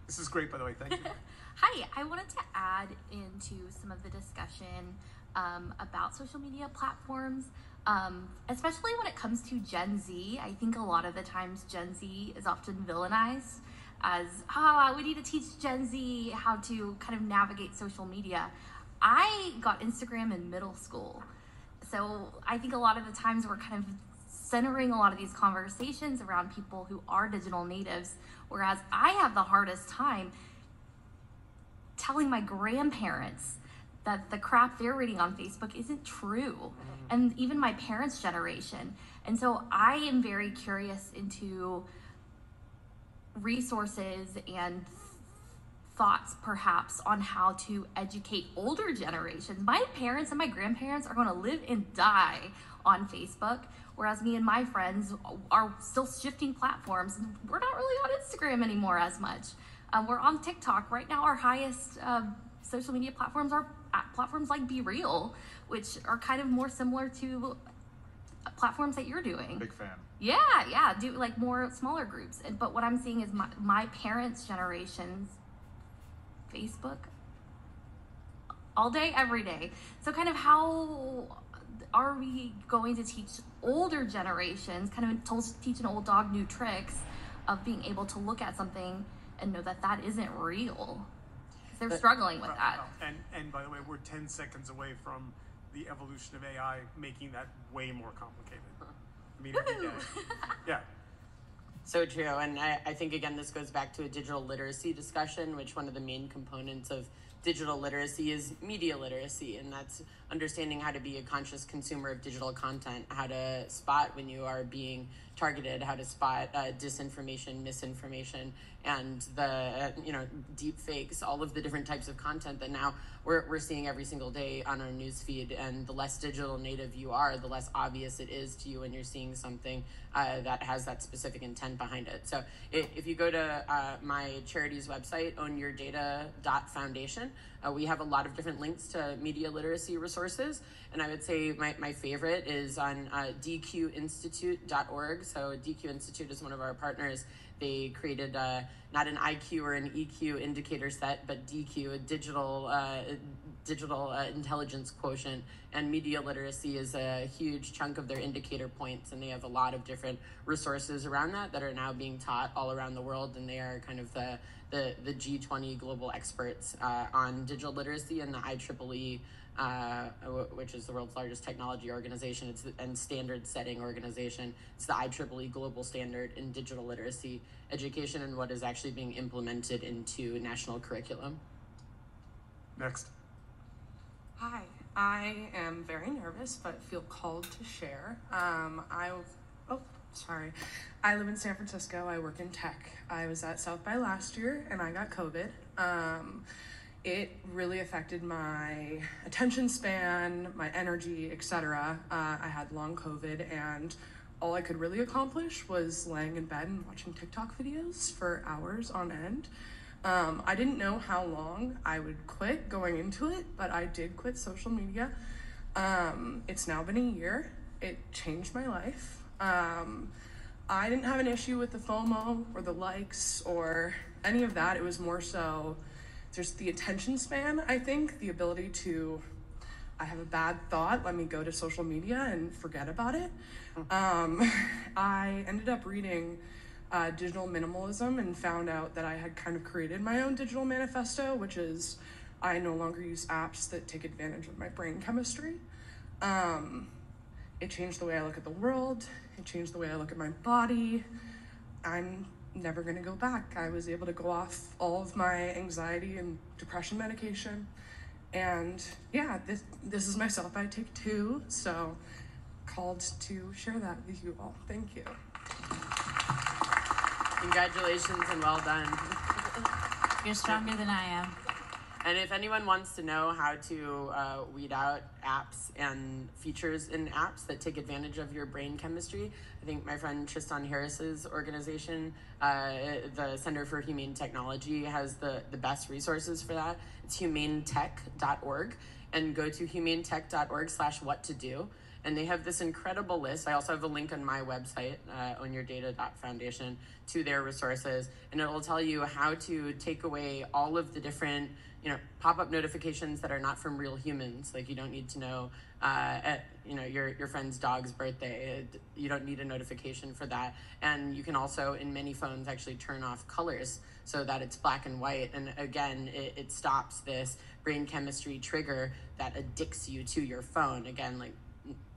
This is great, by the way. Thank you. Hi, I wanted to add into some of the discussion about social media platforms, especially when it comes to Gen Z. I think a lot of the times Gen Z is often villainized as, we need to teach Gen Z how to kind of navigate social media. I got Instagram in middle school, so I think a lot of the times we're kind of centering a lot of these conversations around people who are digital natives, whereas I have the hardest time telling my grandparents that the crap they're reading on Facebook isn't true, and even my parents' generation. And so I am very curious into resources and thoughts perhaps on how to educate older generations. My parents and my grandparents are going to live and die on Facebook, whereas me and my friends are still shifting platforms. We're not really on Instagram anymore as much. We're on TikTok. Right now our highest social media platforms are platforms like Be Real, which are kind of more similar to platforms that you're doing. Big fan. Yeah, do like more smaller groups. But what I'm seeing is my parents' generation's Facebook all day, every day. So kind of how are we going to teach older generations, kind of teach an old dog new tricks of being able to look at something and know that that isn't real? They're struggling with that. And by the way, we're 10 seconds away from the evolution of AI making that way more complicated. I mean, every day. Yeah. So true. And I think, again, this goes back to a digital literacy discussion, which one of the main components of digital literacy is media literacy. And that's understanding how to be a conscious consumer of digital content, how to spot when you are being targeted, how to spot disinformation, misinformation, and the deep fakes, all of the different types of content that now we're seeing every single day on our news feed. And the less digital native you are, the less obvious it is to you when you're seeing something that has that specific intent behind it. So if you go to my charity's website, ownyourdata.foundation, we have a lot of different links to media literacy resources. And I would say my favorite is on dqinstitute.org. So DQ Institute is one of our partners. They created not an IQ or an EQ indicator set, but DQ, a digital intelligence quotient. And media literacy is a huge chunk of their indicator points. And they have a lot of different resources around that are now being taught all around the world. And they are kind of the G20 global experts on digital literacy, and the IEEE, which is the world's largest technology organization and standard setting organization. It's the IEEE global standard in digital literacy education and what is actually being implemented into national curriculum. Next. Hi, I am very nervous but feel called to share. I live in San Francisco. I work in tech. I was at South by last year and I got COVID. It really affected my attention span, my energy, etc. I had long COVID, and all I could really accomplish was laying in bed and watching TikTok videos for hours on end. I didn't know how long I would quit going into it, but I did quit social media. It's now been a year. It changed my life. I didn't have an issue with the FOMO or the likes or any of that. It was more so just the attention span, I think, the ability to, I have a bad thought, let me go to social media and forget about it. I ended up reading Digital Minimalism and found out that I had kind of created my own digital manifesto, which is I no longer use apps that take advantage of my brain chemistry. It changed the way I look at the world. It changed the way I look at my body. I'm never gonna go back. I was able to go off all of my anxiety and depression medication. And yeah, this is myself. I take 2, so called to share that with you all. Thank you. Congratulations and well done. You're stronger than I am. And if anyone wants to know how to weed out apps and features in apps that take advantage of your brain chemistry, I think my friend Tristan Harris's organization, the Center for Humane Technology, has the best resources for that. It's humanetech.org, and go to humanetech.org/what-to-do. And they have this incredible list. I also have a link on my website, ownyourdata.foundation, to their resources. And it will tell you how to take away all of the different pop-up notifications that are not from real humans. Like, you don't need to know, your friend's dog's birthday. You don't need a notification for that. And you can also, in many phones, actually turn off colors so that it's black and white. And again, it stops this brain chemistry trigger that addicts you to your phone. Again, like,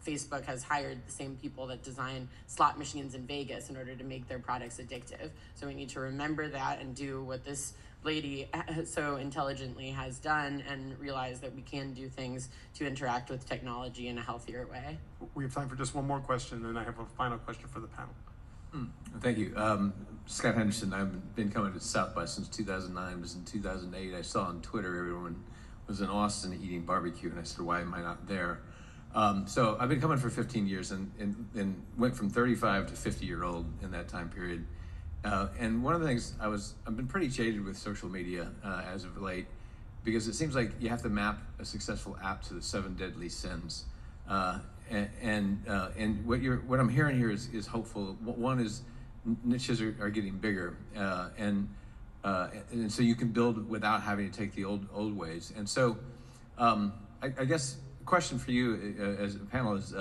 Facebook has hired the same people that design slot machines in Vegas in order to make their products addictive. So we need to remember that and do what this lady so intelligently has done, and realize that we can do things to interact with technology in a healthier way. We have time for just one more question, and I have a final question for the panel. Thank you. Scott Henderson. I've been coming to South by since 2009. It was in 2008. I saw on Twitter everyone was in Austin eating barbecue, and I said, why am I not there? So I've been coming for 15 years and went from 35 to 50-year-old in that time period. And one of the things I've been pretty jaded with social media as of late, because it seems like you have to map a successful app to the 7 deadly sins. And what I'm hearing here is hopeful. One is niches are getting bigger, and so you can build without having to take the old ways. And so I guess the question for you as a panel is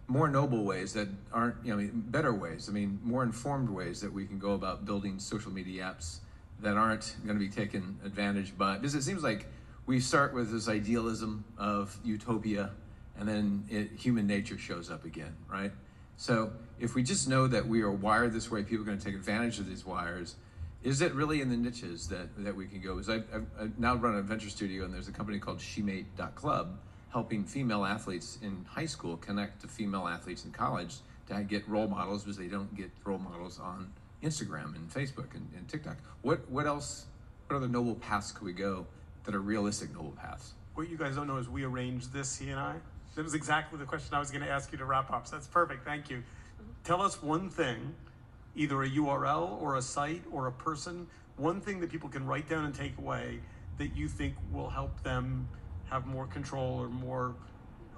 more noble ways that aren't, better ways. I mean, more informed ways that we can go about building social media apps that aren't going to be taken advantage by. Because it seems like we start with this idealism of utopia, and then human nature shows up again, right? So if we just know that we are wired this way, people are going to take advantage of these wires. Is it really in the niches that we can go? Because I now run a venture studio, and there's a company called shemate.club, helping female athletes in high school connect to female athletes in college to get role models, because they don't get role models on Instagram and Facebook and TikTok. What other noble paths could we go that are realistic noble paths? What you guys don't know is we arranged this, he and I. That was exactly the question I was going to ask you to wrap up. So that's perfect. Thank you. Tell us one thing, either a URL or a site or a person, one thing that people can write down and take away that you think will help them have more control or more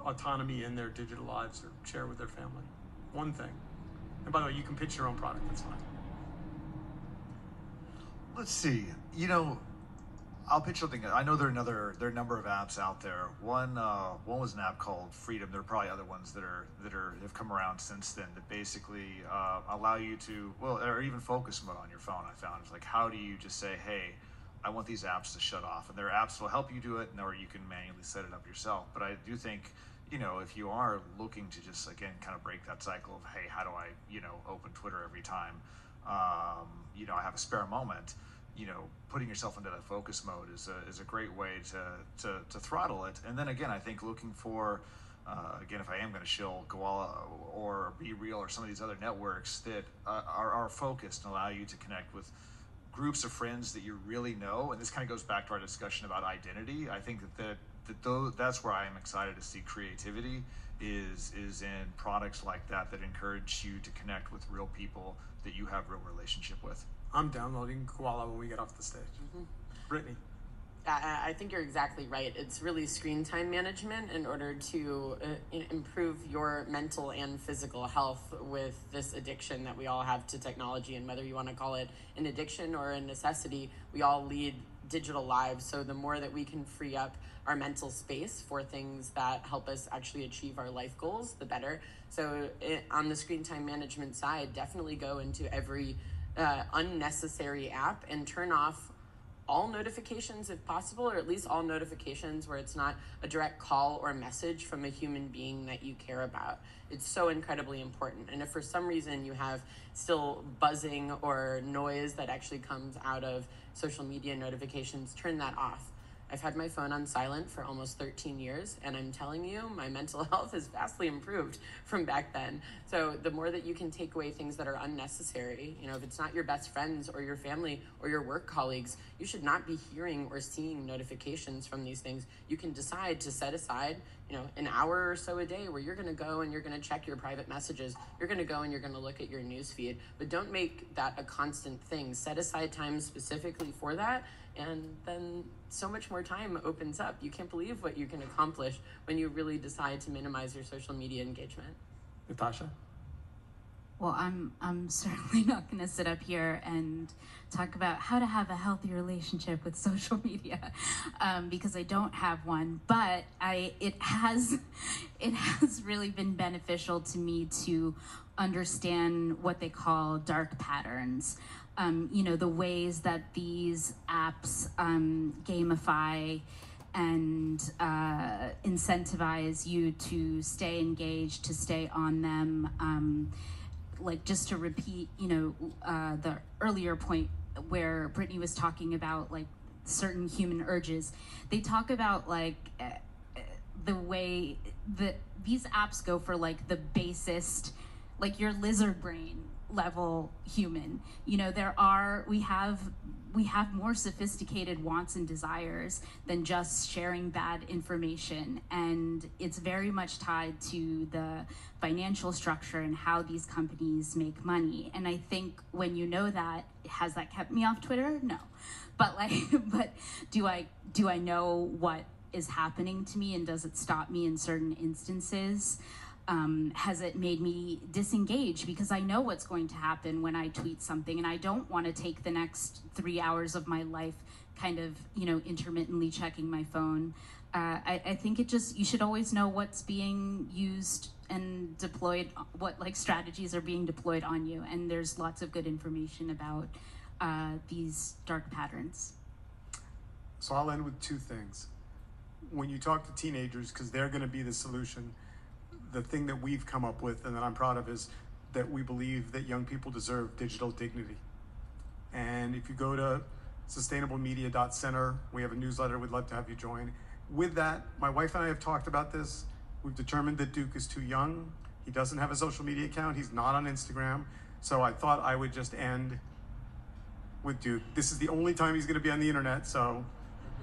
autonomy in their digital lives, or share with their family. One thing. And by the way, you can pitch your own product, that's fine. Let's see. I'll pitch something. I know there are a number of apps out there. One was an app called Freedom. There are probably other ones that have come around since then that basically allow you to, or even focus mode on your phone. I found it's like, how do you just say, hey, I want these apps to shut off, and their apps will help you do it, or you can manually set it up yourself. But I do think, if you are looking to just, again, kind of break that cycle of, hey, how do I, open Twitter every time, I have a spare moment, putting yourself into that focus mode is a great way to throttle it. And then again, I think looking for, again, if I am going to shill Koala or Be Real or some of these other networks that are focused and allow you to connect with groups of friends that you really know, and this kind of goes back to our discussion about identity. I think that's where I am excited to see creativity is in products like that encourage you to connect with real people that you have real relationship with. I'm downloading Koala when we get off the stage. Brittany. I think you're exactly right. It's really screen time management in order to improve your mental and physical health with this addiction that we all have to technology. And whether you want to call it an addiction or a necessity, we all lead digital lives. So the more that we can free up our mental space for things that help us actually achieve our life goals, the better. So on the screen time management side, definitely go into every unnecessary app and turn off all notifications if possible, or at least all notifications where it's not a direct call or message from a human being that you care about. It's so incredibly important. And if for some reason you have still buzzing or noise that actually comes out of social media notifications, turn that off. I've had my phone on silent for almost 13 years, and I'm telling you, my mental health has vastly improved from back then. So the more that you can take away things that are unnecessary, you know, if it's not your best friends or your family or your work colleagues, you should not be hearing or seeing notifications from these things. You can decide to set aside, you know, an hour or so a day where you're going to go and you're going to check your private messages. You're going to go and you're going to look at your news feed, but don't make that a constant thing. Set aside time specifically for that, and then so much more time opens up. You can't believe what you can accomplish when you really decide to minimize your social media engagement. Natasha? Well, I'm certainly not going to sit up here and talk about how to have a healthy relationship with social media, because I don't have one. But it has really been beneficial to me to understand what they call dark patterns. You know, the ways that these apps gamify and incentivize you to stay engaged, to stay on them. Like, just to repeat, you know, the earlier point where Brittany was talking about like certain human urges, they talk about like the way that these apps go for like the basest, like your lizard brain level human. You know, we have more sophisticated wants and desires than just sharing bad information, and it's very much tied to the financial structure and how these companies make money. And I think when you know that, has that kept me off Twitter? No, but like, but do I know what is happening to me, and does it stop me in certain instances? Has it made me disengage because I know what's going to happen when I tweet something, and I don't want to take the next 3 hours of my life kind of, you know, intermittently checking my phone. I think you should always know what's being used and deployed, what like strategies are being deployed on you, and there's lots of good information about these dark patterns. So I'll end with two things. When you talk to teenagers, because they're going to be the solution, the thing that we've come up with and that I'm proud of is that we believe that young people deserve digital dignity. And if you go to SustainableMedia.Center, we have a newsletter. We'd love to have you join. With that, my wife and I have talked about this. We've determined that Duke is too young. He doesn't have a social media account. He's not on Instagram. So I thought I would just end with Duke. This is the only time he's going to be on the internet, so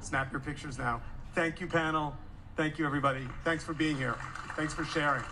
snap your pictures now. Thank you, panel. Thank you, everybody. Thanks for being here. Thanks for sharing.